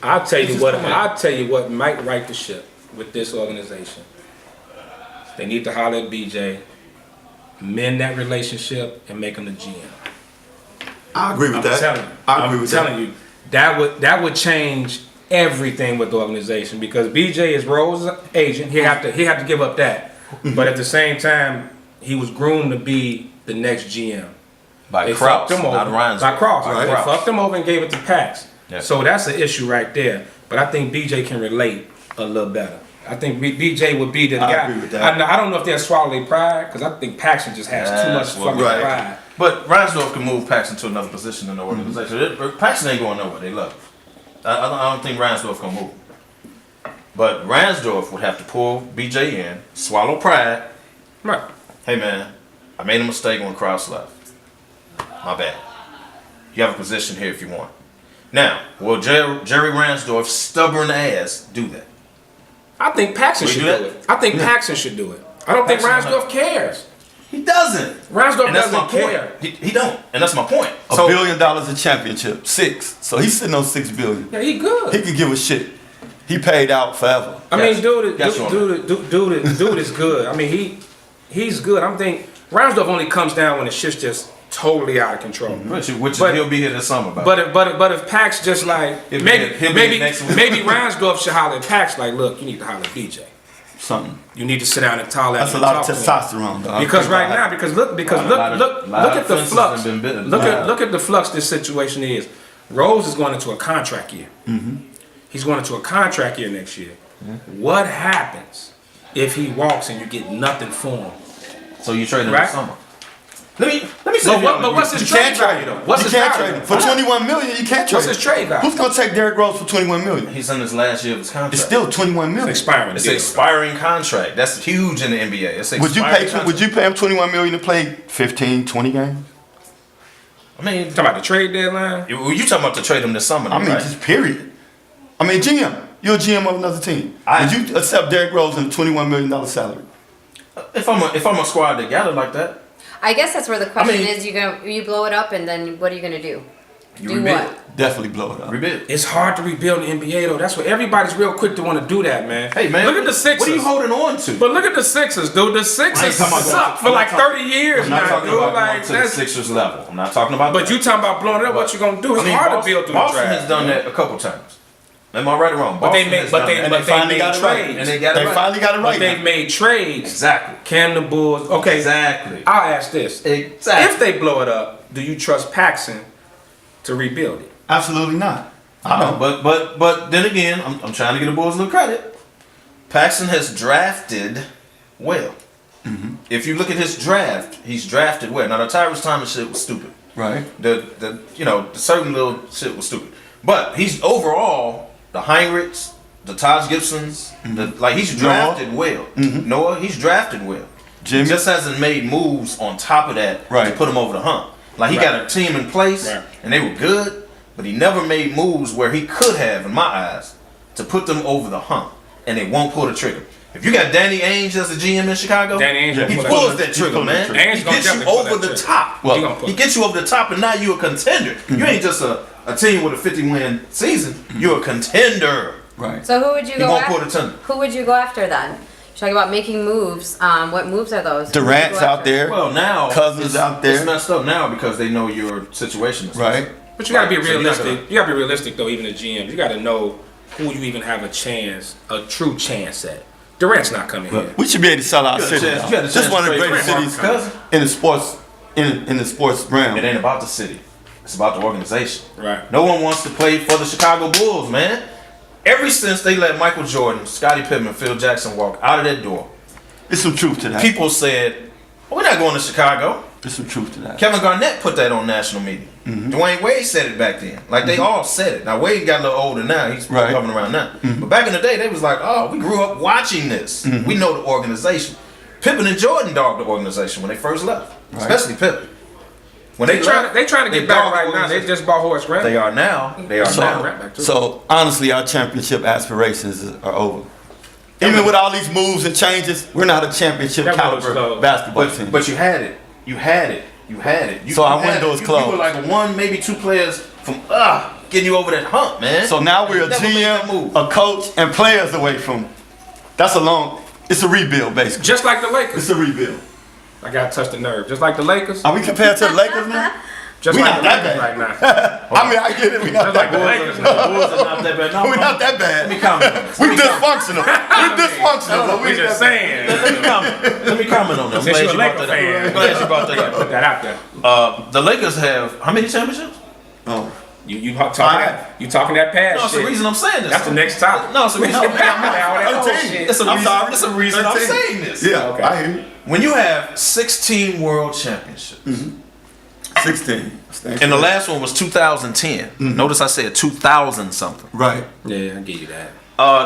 Speaker 4: I'll tell you
Speaker 3: just
Speaker 4: what.
Speaker 3: don't work.
Speaker 4: I'll tell you what might right the ship with this organization. They need to holler at BJ, mend that relationship, and make him the GM.
Speaker 3: I agree with
Speaker 4: I'm
Speaker 3: that.
Speaker 4: telling you.
Speaker 3: I agree with that.
Speaker 4: I'm telling you, that would change everything with the organization because BJ is Rose's agent. He have to give up that. But at the same time, he was groomed to be the next GM.
Speaker 2: By
Speaker 4: They
Speaker 2: Krause,
Speaker 4: fucked him over.
Speaker 2: not Ryan's.
Speaker 4: By Krause.
Speaker 3: Right.
Speaker 4: They fucked him over and gave it to Pax.
Speaker 2: Yeah.
Speaker 4: So that's an issue right there. But I think BJ can relate a little better. I think BJ would be the
Speaker 3: I
Speaker 4: guy.
Speaker 3: agree with that.
Speaker 4: I don't know if they'll swallow their pride because I think Paxson just has too much
Speaker 2: That's what-
Speaker 4: fucking
Speaker 3: right.
Speaker 4: pride.
Speaker 2: But Ransdorf can move Paxson to another position in the organization. Paxson ain't going nowhere. They love him. I don't think Ransdorf can move. But Ransdorf would have to pull BJ in, swallow pride.
Speaker 4: Right.
Speaker 2: Hey man, I made a mistake when Krause left. My bad. You have a position here if you want. Now, will Jerry Ransdorf's stubborn ass do that?
Speaker 4: I think Paxson
Speaker 2: Will
Speaker 4: should
Speaker 2: you
Speaker 4: do
Speaker 2: do
Speaker 4: it. I think Paxson should do it. I don't think
Speaker 2: Paxson
Speaker 4: Ransdorf cares.
Speaker 2: He doesn't.
Speaker 4: Ransdorf
Speaker 2: And that's my
Speaker 4: doesn't
Speaker 2: point.
Speaker 4: care.
Speaker 2: He don't. And that's my point.
Speaker 3: $1 billion a championship, 6. So he's sitting on $6 billion.
Speaker 4: Yeah, he good.
Speaker 3: He could give a shit. He paid out forever.
Speaker 4: I mean,
Speaker 2: Gotcha.
Speaker 4: dude is good. I mean, he's good. I'm thinking Ransdorf only comes down when the shit's just totally out of control.
Speaker 2: Which
Speaker 4: But-
Speaker 2: he'll be here this summer.
Speaker 4: But if Pax just like
Speaker 2: He'll be
Speaker 4: maybe
Speaker 2: here next week.
Speaker 4: maybe Ransdorf should holler at Pax like, look, you need to holler at BJ.
Speaker 3: Something.
Speaker 4: You need to sit down and talk.
Speaker 3: That's a lot of testosterone, though.
Speaker 4: Because right now, look at the flux.
Speaker 2: Been bitten.
Speaker 4: Look at the flux this situation is. Rose is going into a contract year. He's going into a contract year next year. What happens if he walks and you get nothing for him?
Speaker 2: So you trade him
Speaker 4: Right.
Speaker 2: this summer. Let me see.
Speaker 4: But
Speaker 2: if y'all
Speaker 4: what's
Speaker 2: agree.
Speaker 4: his
Speaker 3: You can't
Speaker 4: trade
Speaker 3: trade
Speaker 4: value
Speaker 3: him.
Speaker 4: though? What's
Speaker 3: You
Speaker 4: his
Speaker 3: can't
Speaker 4: value?
Speaker 3: trade him. For $21 million, you can't trade
Speaker 4: What's his
Speaker 3: him.
Speaker 4: trade value?
Speaker 3: Who's going to take Derrick Rose for $21 million?
Speaker 2: He's in his last year of his contract.
Speaker 3: It's still $21 million.
Speaker 4: Expiring.
Speaker 2: It's an expiring contract. That's huge in the NBA. It's an
Speaker 3: Would you
Speaker 2: expiring
Speaker 3: pay?
Speaker 2: contract.
Speaker 3: Would you pay him $21 million to play 15, 20 games?
Speaker 2: I mean,
Speaker 4: Talking about the trade deadline?
Speaker 2: you talking about to trade him this summer?
Speaker 3: I mean,
Speaker 2: right?
Speaker 3: just period. I mean, GM. You're a GM of another team. Would you accept Derrick Rose and a $21 million salary?
Speaker 2: If I'm a squad together like that,
Speaker 1: I guess that's where the question
Speaker 2: mean-
Speaker 1: is. You blow it up, and then what are you gonna do?
Speaker 2: you
Speaker 1: Do
Speaker 2: rebuild.
Speaker 1: what?
Speaker 3: Definitely blow it up.
Speaker 2: Rebuild.
Speaker 4: It's hard to rebuild the NBA though. That's what everybody's real quick to want to do that, man.
Speaker 2: Hey man,
Speaker 4: look at the Sixers.
Speaker 2: What are you holding on to?
Speaker 4: But look at the Sixers, dude. The Sixers
Speaker 2: talking about
Speaker 4: suck
Speaker 2: going-
Speaker 4: for
Speaker 2: I'm
Speaker 4: like
Speaker 2: not
Speaker 4: 30 years
Speaker 2: I'm not
Speaker 4: now,
Speaker 2: talking
Speaker 4: dude.
Speaker 2: about
Speaker 4: Like
Speaker 2: going to the
Speaker 4: that's.
Speaker 2: Sixers level. I'm not talking about.
Speaker 4: But
Speaker 2: that.
Speaker 4: you talking about blowing it up? What you gonna do? It's
Speaker 2: I mean,
Speaker 4: hard
Speaker 2: Boston,
Speaker 4: to build through
Speaker 2: Boston
Speaker 4: the draft.
Speaker 2: has done that a couple times. Am I right or wrong?
Speaker 4: But they
Speaker 2: Boston
Speaker 4: made,
Speaker 2: has
Speaker 4: but
Speaker 2: done
Speaker 4: they,
Speaker 2: that.
Speaker 3: And
Speaker 4: but
Speaker 3: they
Speaker 4: they
Speaker 3: finally
Speaker 4: made
Speaker 3: got it right.
Speaker 4: trades.
Speaker 2: And they got it
Speaker 3: They
Speaker 2: right.
Speaker 3: finally got it
Speaker 4: But
Speaker 3: right.
Speaker 4: they've
Speaker 3: now.
Speaker 4: made trades.
Speaker 2: Exactly.
Speaker 4: Can the Bulls? Okay,
Speaker 2: Exactly.
Speaker 4: I'll ask this:
Speaker 2: Exactly.
Speaker 4: if they blow it up, do you trust Paxson to rebuild it?
Speaker 3: Absolutely not. I don't.
Speaker 2: But then again, I'm trying to get the Bulls a little credit. Paxson has drafted well. If you look at his draft, he's drafted well. Now the Tyrese Thomas shit was stupid.
Speaker 3: Right.
Speaker 2: The certain little shit was stupid. But he's overall the Heinrichs, the Taj Gibsons, he's drafted well. Noah, he's drafted well.
Speaker 3: Jimmy
Speaker 2: He just hasn't made moves on top of that to put him over the hump. Like he got a team in place and they were good, but he never made moves where he could have, in my eyes, to put them over the hump, and they won't pull the trigger. If you got Danny Ainge as the GM in Chicago,
Speaker 4: Danny Ainge
Speaker 2: he pulls that trigger, man.
Speaker 4: Ainge
Speaker 2: He
Speaker 4: gonna
Speaker 2: gets you
Speaker 4: definitely pull
Speaker 2: over
Speaker 4: that
Speaker 2: the
Speaker 4: trigger.
Speaker 2: top.
Speaker 3: Well,
Speaker 2: He gets you over the top, and now you a contender. You ain't just a team with a 50-win season. You're a contender.
Speaker 3: Right.
Speaker 1: So who would you
Speaker 2: He
Speaker 1: go
Speaker 2: won't
Speaker 1: after?
Speaker 2: pull the trigger.
Speaker 1: Who would you go after then? You're talking about making moves. What moves are those? Who would you
Speaker 3: Durant's
Speaker 1: go
Speaker 3: out
Speaker 1: after?
Speaker 3: there.
Speaker 2: Well, now
Speaker 3: Cousins
Speaker 2: it's,
Speaker 3: out there.
Speaker 2: It's messed up now because they know your situation is
Speaker 3: Right.
Speaker 4: But you gotta be
Speaker 2: So you're not
Speaker 4: realistic.
Speaker 2: gonna-
Speaker 4: You gotta be realistic though, even the GMs. You gotta know who you even have a chance, a true chance at. Durant's not coming here.
Speaker 3: We should be able to sell our
Speaker 2: You got a
Speaker 3: city.
Speaker 2: chance- you got a
Speaker 3: This
Speaker 2: chance
Speaker 3: is one of the
Speaker 2: to trade
Speaker 3: greatest
Speaker 2: Marcus
Speaker 3: cities
Speaker 2: Cousins.
Speaker 3: in the sports in the sports realm.
Speaker 2: It ain't about the city. It's about the organization.
Speaker 4: Right.
Speaker 2: No one wants to play for the Chicago Bulls, man. Ever since they let Michael Jordan, Scottie Pippen, Phil Jackson walk out of that door,
Speaker 3: There's some truth to that.
Speaker 2: people said, we're not going to Chicago.
Speaker 3: There's some truth to that.
Speaker 2: Kevin Garnett put that on national media. Dwayne Wade said it back then. Like, they all said it. Now, Wade got a little older now. He's
Speaker 3: Right.
Speaker 2: coming around now. But back in the day, they was like, oh, we grew up watching this. We know the organization. Pippen and Jordan dogged the organization when they first left.
Speaker 3: Right.
Speaker 2: Especially Pippen. When
Speaker 4: They trying to
Speaker 2: they
Speaker 4: get back
Speaker 2: dogged the
Speaker 4: right now. They
Speaker 2: organization.
Speaker 4: just bought Horace Grant.
Speaker 2: They are now. They are now.
Speaker 4: Right.
Speaker 3: So honestly, our championship aspirations are over. Even with all these moves and changes, we're not a championship
Speaker 4: That window was
Speaker 3: caliber
Speaker 4: closed.
Speaker 3: basketball team.
Speaker 2: But you had it. You had it. You had it.
Speaker 3: So our
Speaker 2: you had
Speaker 3: window
Speaker 2: it.
Speaker 3: is closed.
Speaker 2: You were like one, maybe two players from getting you over that hump, man.
Speaker 3: So now we're a
Speaker 2: Never made that
Speaker 3: GM,
Speaker 2: move.
Speaker 3: a coach, and players away from. It's a rebuild, basically.
Speaker 4: Just like the Lakers.
Speaker 3: It's a rebuild.
Speaker 4: I gotta touch the nerve. Just like the Lakers.
Speaker 3: Are we compared to the Lakers now?
Speaker 4: Just
Speaker 3: We
Speaker 4: like
Speaker 3: not
Speaker 4: the
Speaker 3: that
Speaker 4: Lakers
Speaker 3: bad.
Speaker 4: right now.
Speaker 3: I mean, I get it. We not
Speaker 4: Just like
Speaker 3: that
Speaker 4: the
Speaker 3: bad.
Speaker 4: Lakers
Speaker 2: The
Speaker 4: now.
Speaker 2: Bulls are not that bad. No,
Speaker 3: We're not that
Speaker 2: Let me
Speaker 3: bad.
Speaker 2: comment on this.
Speaker 3: We dysfunctional. We dysfunctional, but
Speaker 4: We
Speaker 3: we
Speaker 4: just
Speaker 3: that bad.
Speaker 4: saying.
Speaker 2: Let me comment on this.
Speaker 4: Since
Speaker 2: Glad
Speaker 4: you're a
Speaker 2: you
Speaker 4: Laker
Speaker 2: brought that
Speaker 4: fan.
Speaker 2: up. Glad you brought that
Speaker 4: Put
Speaker 2: up.
Speaker 4: that out there.
Speaker 2: The Lakers have how many championships?
Speaker 3: Oh.
Speaker 4: You talking that past
Speaker 2: No, it's the
Speaker 4: shit.
Speaker 2: reason I'm saying this.
Speaker 4: That's the next topic.
Speaker 2: No, it's the reason.
Speaker 4: Now, that whole
Speaker 3: 13.
Speaker 4: shit.
Speaker 2: It's a
Speaker 3: I'm
Speaker 2: reason.
Speaker 3: sorry.
Speaker 2: It's a reason I'm
Speaker 3: 13.
Speaker 2: saying this.
Speaker 3: Yeah,
Speaker 4: Okay.
Speaker 3: I hear you.
Speaker 2: When you have 16 world championships,
Speaker 3: 16.
Speaker 2: and the last one was 2010. Notice I said 2000 something.
Speaker 3: Right.
Speaker 4: Yeah, I give you that.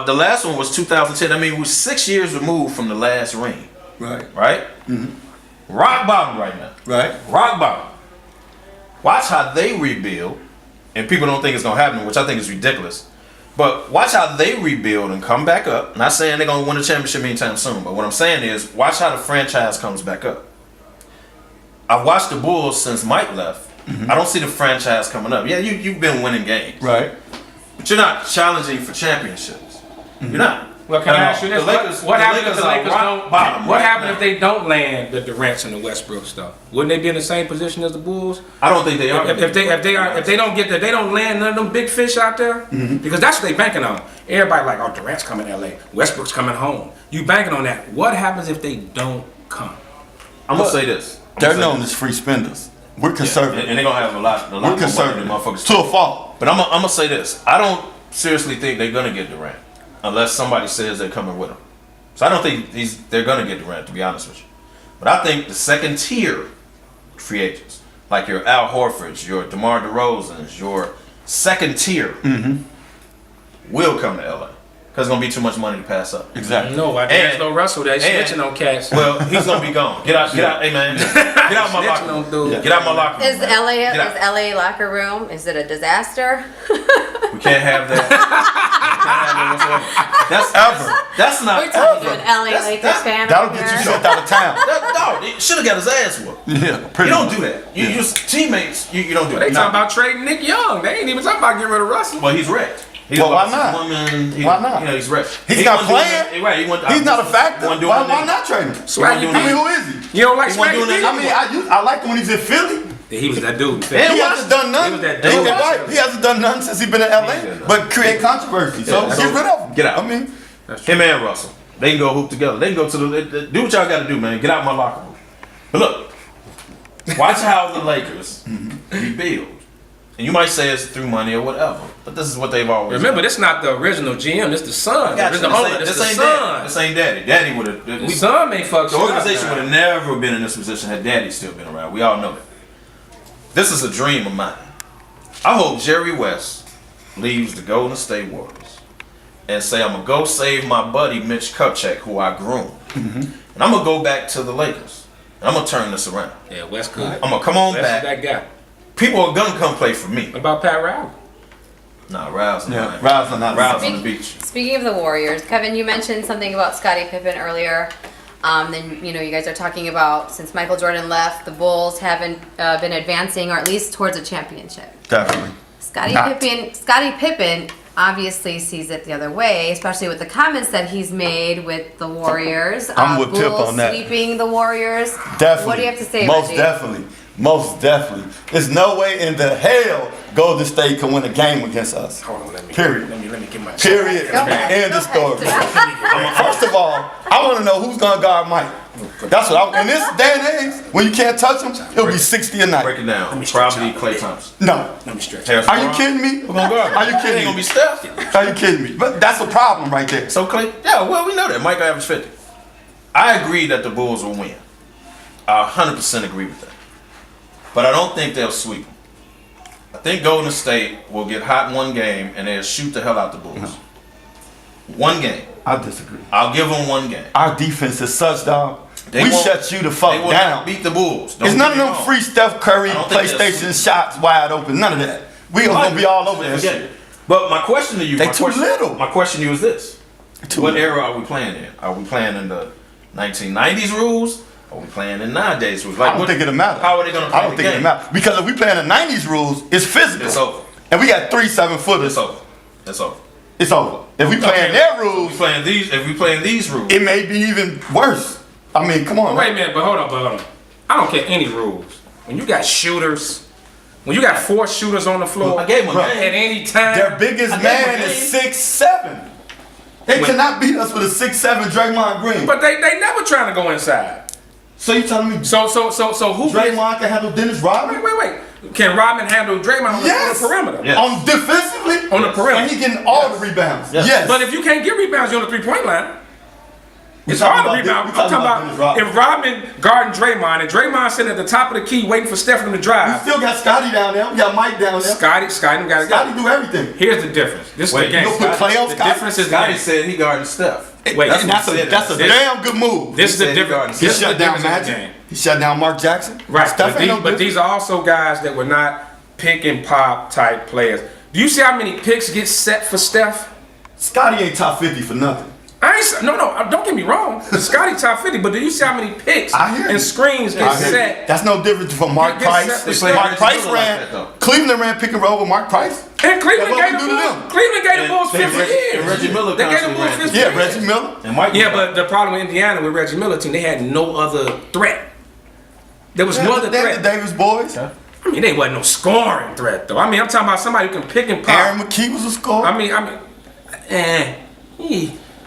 Speaker 2: The last one was 2010. I mean, we're 6 years removed from the last ring,
Speaker 3: Right.
Speaker 2: right? Rock bottom right now.
Speaker 3: Right.
Speaker 2: Rock bottom. Watch how they rebuild, and people don't think it's gonna happen, which I think is ridiculous. But watch how they rebuild and come back up. Not saying they're gonna win a championship anytime soon, but what I'm saying is, watch how the franchise comes back up. I've watched the Bulls since Mike left. I don't see the franchise coming up. Yeah, you've been winning games,
Speaker 3: Right.
Speaker 2: but you're not challenging for championships. You're not.
Speaker 4: Well, can I ask you this?
Speaker 2: The Lakers-
Speaker 4: What
Speaker 2: the
Speaker 4: happens if
Speaker 2: Lakers
Speaker 4: the
Speaker 2: are
Speaker 4: Lakers
Speaker 2: rock
Speaker 4: don't?
Speaker 2: bottom
Speaker 4: What
Speaker 2: right
Speaker 4: happens
Speaker 2: now.
Speaker 4: if they don't land the Durants and the Westbrooks though? Wouldn't they be in the same position as the Bulls?
Speaker 2: I don't think they are.
Speaker 4: If they don't land none of them big fish out there, because that's what they banking on. Everybody like, oh, Durant's coming to LA, Westbrook's coming home. You banking on that. What happens if they don't come?
Speaker 2: I'm gonna say this.
Speaker 3: They're known as free spenders. We're conservative.
Speaker 2: and they're gonna have a lot
Speaker 3: We're
Speaker 2: more money than
Speaker 3: conservative.
Speaker 2: motherfuckers.
Speaker 3: To a fault.
Speaker 2: But I'm gonna say this. I don't seriously think they're gonna get Durant unless somebody says they're coming with him. So I don't think they're gonna get Durant, to be honest with you. But I think the second tier free agents, like your Al Horfords, your DeMar DeRozans, your second tier, will come to LA because it's gonna be too much money to pass up.
Speaker 3: Exactly.
Speaker 4: No, I think no Russell. They snitching on cats.
Speaker 2: Well, he's gonna be gone. Get out, hey man, get out my locker
Speaker 4: Snitching
Speaker 2: room.
Speaker 4: on dude.
Speaker 2: Get out my locker room.
Speaker 1: Is LA
Speaker 2: Get out.
Speaker 1: LA locker room? Is it a disaster?
Speaker 2: We can't have that. We can't have that whatsoever. That's not
Speaker 1: We're talking to
Speaker 2: ever.
Speaker 1: an LA
Speaker 2: That's-
Speaker 1: Lakers
Speaker 2: that's-
Speaker 1: fan.
Speaker 3: That'll
Speaker 1: over
Speaker 3: get you
Speaker 1: here.
Speaker 3: sent out of town.
Speaker 2: No, he should have got his ass whooped.
Speaker 3: Yeah,
Speaker 2: You
Speaker 3: pretty
Speaker 2: don't
Speaker 3: much.
Speaker 2: do that. You just teammates. You don't do
Speaker 4: They
Speaker 2: that.
Speaker 4: talking about trading Nick Young. They ain't even talking about getting rid of Russell.
Speaker 2: Well, he's wrecked. He's
Speaker 3: Well, why
Speaker 2: lost
Speaker 3: not?
Speaker 2: his woman.
Speaker 3: Why not?
Speaker 2: You know, he's wrecked.
Speaker 3: He's
Speaker 2: He
Speaker 3: not
Speaker 2: wasn't doing
Speaker 3: playing.
Speaker 2: that- Right, he wasn't-
Speaker 3: He's not a factor.
Speaker 2: wasn't doing
Speaker 3: Why
Speaker 2: that.
Speaker 3: not trade him?
Speaker 4: Swaggy
Speaker 2: doing
Speaker 3: I mean,
Speaker 2: that.
Speaker 3: who is he?
Speaker 4: You don't like
Speaker 2: He wasn't
Speaker 4: Swaggy
Speaker 2: doing
Speaker 4: P?
Speaker 2: that.
Speaker 3: I mean, I like him when he's in Philly.
Speaker 4: He was that dude.
Speaker 3: He
Speaker 2: And
Speaker 3: hasn't done nothing.
Speaker 4: He was that
Speaker 3: He
Speaker 4: dude.
Speaker 3: ain't right. He hasn't done nothing since he's been in LA, but create controversy. So
Speaker 2: Yeah,
Speaker 3: get rid of him.
Speaker 2: get out.
Speaker 3: I mean,
Speaker 2: Him and Russell. They can go hoop together. They can go to do what y'all got to do, man. Get out my locker room. But look, Watch how the Lakers rebuild. And you might say it's through money or whatever, but this is what they've always
Speaker 4: Remember,
Speaker 2: done.
Speaker 4: this not the original GM. This the son.
Speaker 2: Got
Speaker 4: This
Speaker 2: you.
Speaker 4: the owner. This the
Speaker 2: ain't
Speaker 4: son.
Speaker 2: Daddy. This ain't Daddy. Daddy would have.
Speaker 4: The son may fuck
Speaker 2: The
Speaker 4: shit up
Speaker 2: organization
Speaker 4: now.
Speaker 2: would have never been in this position had Daddy still been around. We all know that. This is a dream of mine. I hope Jerry West leaves the Golden State Warriors and say, I'm going to go save my buddy Mitch Kupchak, who I groomed. And I'm going to go back to the Lakers. And I'm going to turn this around.
Speaker 4: Yeah, West good.
Speaker 2: I'm going to come on
Speaker 4: West is
Speaker 2: back.
Speaker 4: that guy.
Speaker 2: People are going to come play for me.
Speaker 4: What about Pat Riley?
Speaker 2: Nah, Rouse
Speaker 3: Yeah, Rouse on that.
Speaker 2: Rouse on the beach.
Speaker 1: Speaking of the Warriors, Kevin, you mentioned something about Scottie Pippen earlier. Then you guys are talking about since Michael Jordan left, the Bulls haven't been advancing, or at least towards a championship.
Speaker 3: Definitely.
Speaker 1: Scottie Pippen obviously sees it the other way, especially with the comments that he's made with the Warriors.
Speaker 3: I'm with Pip
Speaker 1: Bulls
Speaker 3: on that.
Speaker 1: Sweeping the Warriors.
Speaker 3: Definitely.
Speaker 1: What do you have to say,
Speaker 3: Most
Speaker 1: Reggie?
Speaker 3: definitely. Most definitely. There's no way in the hell Golden State can win a game against us.
Speaker 4: Hold on, let me get my
Speaker 3: Period.
Speaker 1: Go ahead.
Speaker 3: End of
Speaker 1: Go
Speaker 3: story.
Speaker 1: ahead.
Speaker 3: First of all, I want to know who's gonna guard Mike. That's what in this day and age, when you can't touch him, it'll be 60 a night.
Speaker 2: Break it down. Probably Klay Thompson.
Speaker 3: No.
Speaker 4: Let me stretch.
Speaker 2: Harris
Speaker 3: Are you
Speaker 2: Brown.
Speaker 3: kidding me?
Speaker 2: Who gonna guard?
Speaker 3: Are you
Speaker 2: It ain't
Speaker 3: kidding
Speaker 2: gonna be
Speaker 3: me?
Speaker 2: Steph.
Speaker 3: Are you kidding me? But that's a problem right there.
Speaker 2: So Klay, yeah, well we know that Mike averaged 50. I agree that the Bulls will win. I 100% agree with that. But I don't think they'll sweep them. I think Golden State will get hot in one game and they'll shoot the hell out the Bulls.
Speaker 3: No.
Speaker 2: One game.
Speaker 3: I disagree.
Speaker 2: I'll give them one game.
Speaker 3: Our defense is such, dog.
Speaker 2: They
Speaker 3: We
Speaker 2: won't-
Speaker 3: shut you the
Speaker 2: They
Speaker 3: fuck
Speaker 2: will
Speaker 3: down.
Speaker 2: not beat the Bulls. Don't
Speaker 3: It's none
Speaker 2: get
Speaker 3: of
Speaker 2: me
Speaker 3: them
Speaker 2: wrong.
Speaker 3: free Steph Curry
Speaker 2: I don't think they'll
Speaker 3: PlayStation
Speaker 2: sweep.
Speaker 3: shots wide open. None of that. We are gonna be all over this
Speaker 2: Forget
Speaker 3: shit.
Speaker 2: it. But my question to you,
Speaker 3: They
Speaker 2: my
Speaker 3: too
Speaker 2: question,
Speaker 3: little.
Speaker 2: My question to you is this:
Speaker 3: Too
Speaker 2: what
Speaker 3: little.
Speaker 2: era are we playing in? Are we playing in the 1990s rules? Or are we playing in nowadays rules?
Speaker 3: I don't think it'll matter.
Speaker 2: How are they gonna play
Speaker 3: I don't
Speaker 2: the
Speaker 3: think it'll
Speaker 2: game?
Speaker 3: matter. Because if we play in the 90s rules, it's physical.
Speaker 2: It's over.
Speaker 3: And we got 3 7-footers.
Speaker 2: It's over. It's over.
Speaker 3: It's over. If we play in their rules,
Speaker 2: If we playing these rules,
Speaker 3: it may be even worse. I mean, come on.
Speaker 4: Wait a minute, but hold on. I don't care any rules. When you got shooters, when you got 4 shooters on the floor,
Speaker 2: I gave them a
Speaker 3: Bruh.
Speaker 2: game.
Speaker 4: at any time.
Speaker 3: Their biggest
Speaker 2: I think
Speaker 3: man
Speaker 2: we're
Speaker 3: is
Speaker 2: game.
Speaker 3: 6'7". They cannot beat us with a 6'7" Draymond Green.
Speaker 4: But they never trying to go inside.
Speaker 3: So you telling me
Speaker 4: So who?
Speaker 3: Draymond can handle Dennis Rodman?
Speaker 4: Wait. Can Rodman handle Draymond on
Speaker 3: Yes.
Speaker 4: the perimeter?
Speaker 2: Yes.
Speaker 3: On defensively?
Speaker 4: On the perimeter.
Speaker 3: And he getting all the rebounds.
Speaker 2: Yes.
Speaker 3: Yes.
Speaker 4: But if you can't get rebounds, you're on the 3-point line. It's
Speaker 3: talking
Speaker 4: hard to
Speaker 3: about
Speaker 4: rebound.
Speaker 3: we talking
Speaker 4: I'm
Speaker 3: about Dennis
Speaker 4: talking
Speaker 3: Rodman.
Speaker 4: about if Rodman guarding Draymond and Draymond sitting at the top of the key waiting for Stephen to
Speaker 3: we
Speaker 4: drive.
Speaker 3: still got Scotty down there. We got Mike down there.
Speaker 4: Scotty got to
Speaker 3: Scotty
Speaker 4: go.
Speaker 3: do everything.
Speaker 4: Here's the difference. This is
Speaker 2: Wait,
Speaker 4: the game.
Speaker 3: you gonna put Clay on
Speaker 4: The
Speaker 3: Scotty?
Speaker 4: difference is the
Speaker 2: Scotty
Speaker 4: game.
Speaker 2: said he guarding Steph.
Speaker 4: Wait,
Speaker 3: And that's
Speaker 2: what he
Speaker 3: a
Speaker 2: said.
Speaker 3: that's a
Speaker 4: This-
Speaker 3: damn good move.
Speaker 4: This is
Speaker 2: He
Speaker 4: the
Speaker 2: said he
Speaker 4: difference.
Speaker 2: guarding
Speaker 3: He
Speaker 4: This is the
Speaker 3: shut down
Speaker 4: difference in the
Speaker 3: Magic.
Speaker 4: game.
Speaker 3: He shut down Mark Jackson.
Speaker 4: Right,
Speaker 3: Steph
Speaker 4: but,
Speaker 3: ain't no
Speaker 4: but these are also guys that were not pick and pop type players. Do you see how many picks get set for Steph?
Speaker 3: Scotty ain't top 50 for nothing.
Speaker 4: No, don't get me wrong. Scotty top 50, but do you see how many picks
Speaker 3: I hear you.
Speaker 4: and screens
Speaker 3: I
Speaker 4: get
Speaker 3: hear you.
Speaker 4: set?
Speaker 3: That's no different from Mark
Speaker 4: Get
Speaker 3: Price.
Speaker 4: set to Steph.
Speaker 3: Mark Price
Speaker 2: Miller like
Speaker 3: ran.
Speaker 2: that, though.
Speaker 3: Cleveland ran pick and roll with Mark Price.
Speaker 4: And Cleveland
Speaker 3: That's what
Speaker 4: gave the
Speaker 3: we do to
Speaker 4: Bulls.
Speaker 3: them.
Speaker 4: Cleveland gave the Bulls
Speaker 2: And
Speaker 4: 50
Speaker 2: Reggie-
Speaker 4: years.
Speaker 2: and Reggie Miller
Speaker 4: They gave the
Speaker 2: constantly
Speaker 4: Bulls
Speaker 2: ran.
Speaker 4: 50
Speaker 3: Yeah,
Speaker 4: years.
Speaker 3: Reggie Miller.
Speaker 2: And Mike.
Speaker 4: Yeah, but the problem with Indiana with Reggie Miller team, they had no other threat. There was no other
Speaker 3: the
Speaker 4: threat.
Speaker 3: Davis boys.
Speaker 4: I mean, they wasn't no scoring threat though. I mean, I'm talking about somebody who can pick and pop.
Speaker 3: Aaron McKee was a scorer.
Speaker 4: I mean,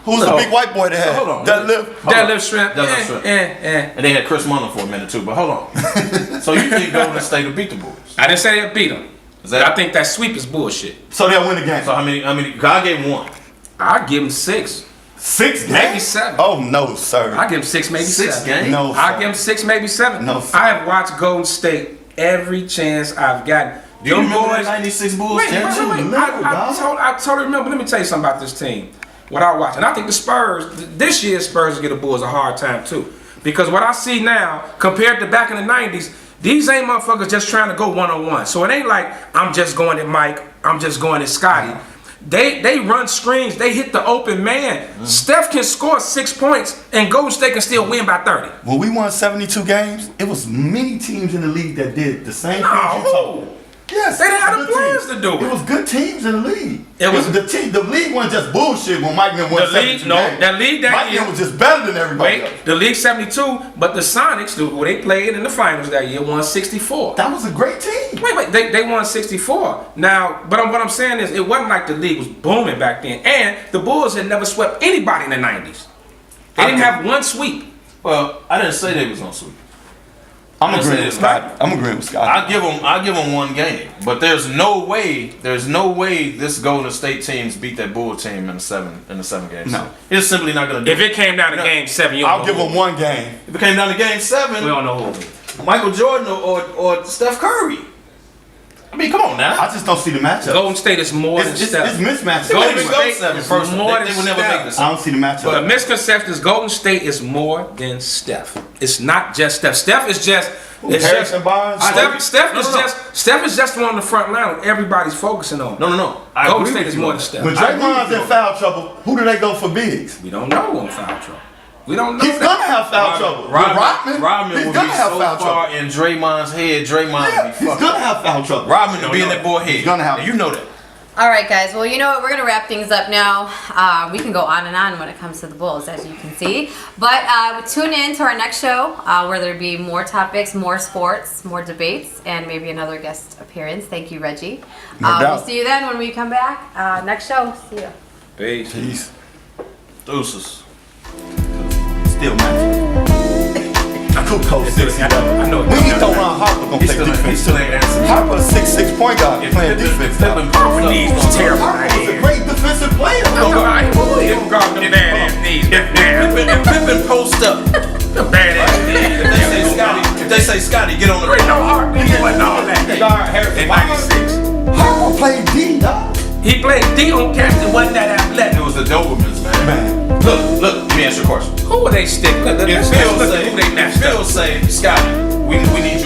Speaker 3: Who's the big white boy they had?
Speaker 2: hold on.
Speaker 4: Deadlift shrimp.
Speaker 2: Deadlift shrimp. And they had Chris Mullin for a minute too. But hold on. So you think Golden State will beat the Bulls?
Speaker 4: I didn't say they'll beat them.
Speaker 2: Is that-
Speaker 4: I think that sweep is bullshit.
Speaker 3: So they'll win the game.
Speaker 2: So how many? God gave him one.
Speaker 4: I'll give them 6.
Speaker 3: 6 games?
Speaker 4: Maybe 7.
Speaker 3: Oh no, sir.
Speaker 4: I'll give them 6, maybe
Speaker 2: 6
Speaker 4: 7.
Speaker 2: games?
Speaker 3: No,
Speaker 4: I'll
Speaker 3: sir.
Speaker 4: give them 6, maybe 7.
Speaker 3: No, sir.
Speaker 4: I have watched Golden State every chance I've gotten.
Speaker 2: Do you
Speaker 4: Them
Speaker 2: remember
Speaker 4: boys-
Speaker 2: that '96 Bulls
Speaker 4: Wait.
Speaker 2: championship?
Speaker 4: I totally remember. Let me tell you something about this team. What I watch, and I think the Spurs, this year's Spurs will get the Bulls a hard time too. Because what I see now, compared to back in the 90s, these ain't motherfuckers just trying to go one-on-one. So it ain't like, I'm just going at Mike, I'm just going at Scotty. They run screens, they hit the open man. Steph can score 6 points, and Golden State can still win by 30.
Speaker 3: When we won 72 games, it was many teams in the league that did the same thing. you told me. Yes,
Speaker 4: They didn't have
Speaker 3: good
Speaker 4: the players
Speaker 3: teams.
Speaker 4: to do it.
Speaker 3: It was good teams in the league.
Speaker 4: It was-
Speaker 3: the team. The league wasn't just bullshit when Mike Miller won
Speaker 4: The league-
Speaker 3: 72
Speaker 4: no,
Speaker 3: games.
Speaker 4: that league that
Speaker 3: Mike
Speaker 4: year-
Speaker 3: Miller was just better than everybody else.
Speaker 4: Wait, the League 72, but the Sonics, who they played in the finals that year, won 64.
Speaker 3: That was a great team.
Speaker 4: Wait, they won 64. Now, but what I'm saying is, it wasn't like the league was booming back then. And the Bulls had never swept anybody in the 90s. They didn't have one sweep.
Speaker 2: Well, I didn't say they was on sweep.
Speaker 3: I'm
Speaker 2: Let's
Speaker 3: agreeing
Speaker 2: say
Speaker 3: with
Speaker 2: this,
Speaker 3: Scott. I'm agreeing with Scott.
Speaker 2: I give them one game, but there's no way this Golden State teams beat that Bull team in the seven games.
Speaker 3: No.
Speaker 2: It's simply not gonna do.
Speaker 4: If it came down to game 7,
Speaker 3: I'll give them one game.
Speaker 2: If it came down to game 7,
Speaker 4: we don't know who it
Speaker 2: Michael Jordan or Steph Curry. I mean, come on now.
Speaker 3: I just don't see the matchup.
Speaker 4: Golden State is more than
Speaker 3: It's
Speaker 4: Steph.
Speaker 3: mismatches.
Speaker 2: Golden
Speaker 4: Golden
Speaker 2: State
Speaker 4: State
Speaker 2: is
Speaker 4: is
Speaker 2: first.
Speaker 4: more
Speaker 2: They
Speaker 4: than
Speaker 2: would never
Speaker 4: Steph.
Speaker 2: make this.
Speaker 3: I don't see the matchup.
Speaker 4: The misconception is Golden State is more than Steph. It's not just Steph. Steph is just. It's
Speaker 3: Harrison Barnes?
Speaker 4: Steph
Speaker 2: No,
Speaker 4: is
Speaker 2: no, no.
Speaker 4: just. Steph is just on the front line. Everybody's focusing on.
Speaker 2: No. I
Speaker 4: Golden
Speaker 2: agree
Speaker 4: State
Speaker 2: with
Speaker 4: is
Speaker 2: you
Speaker 4: more
Speaker 2: on
Speaker 4: than
Speaker 2: that.
Speaker 4: Steph.
Speaker 3: When Draymond's in foul trouble, who do they go for bigs?
Speaker 4: We don't know on foul trouble. We don't know.
Speaker 3: He's gonna have foul trouble. With
Speaker 2: Rodman
Speaker 3: he's
Speaker 2: will
Speaker 3: gonna
Speaker 2: be
Speaker 3: have
Speaker 2: so
Speaker 3: foul
Speaker 2: far
Speaker 3: trouble.
Speaker 2: in Draymond's head. Draymond will
Speaker 3: Yeah,
Speaker 2: be
Speaker 3: he's
Speaker 2: fucked
Speaker 3: gonna
Speaker 2: up.
Speaker 3: have foul trouble.
Speaker 2: Rodman will be in that boy head.
Speaker 3: He's gonna have.
Speaker 2: And you know that.
Speaker 1: All right, guys. Well, you know what? We're going to wrap things up now. We can go on and on when it comes to the Bulls, as you can see. But tune in to our next show where there'll be more topics, more sports, more debates, and maybe another guest appearance. Thank you, Reggie.
Speaker 3: No
Speaker 1: We'll
Speaker 3: doubt.
Speaker 1: see you then when we come back. Next show. See you.
Speaker 4: Peace.
Speaker 3: Peace.
Speaker 2: Deuces.
Speaker 3: Still match. Cool coach 60.
Speaker 4: I know.
Speaker 3: We need to throw around Harper gonna play defense.
Speaker 2: still ain't answering.
Speaker 3: Harper a 6'6" point guard playing defense.
Speaker 2: Pippen
Speaker 4: Harper knees was terrible.
Speaker 3: Harper was a great defensive player.
Speaker 4: Didn't guard them badass knees.
Speaker 2: If Pippen post up,
Speaker 4: The badass knees.
Speaker 2: if they say Scotty, get on the
Speaker 4: There ain't no
Speaker 2: radar.
Speaker 4: heartbeat. He wasn't all that.
Speaker 2: Guard Harrison
Speaker 4: In
Speaker 2: Barnes.
Speaker 4: 96.
Speaker 3: Harper played D, dog.
Speaker 4: He played D on campus and wasn't that athletic.
Speaker 2: It was the Dobermans, man.
Speaker 3: Man.
Speaker 2: Look, let me ask you a question.
Speaker 4: Who were they sticking?
Speaker 2: If
Speaker 4: Let's
Speaker 2: Phil
Speaker 4: look at who they
Speaker 2: say,
Speaker 4: matched up.
Speaker 2: Scotty, we need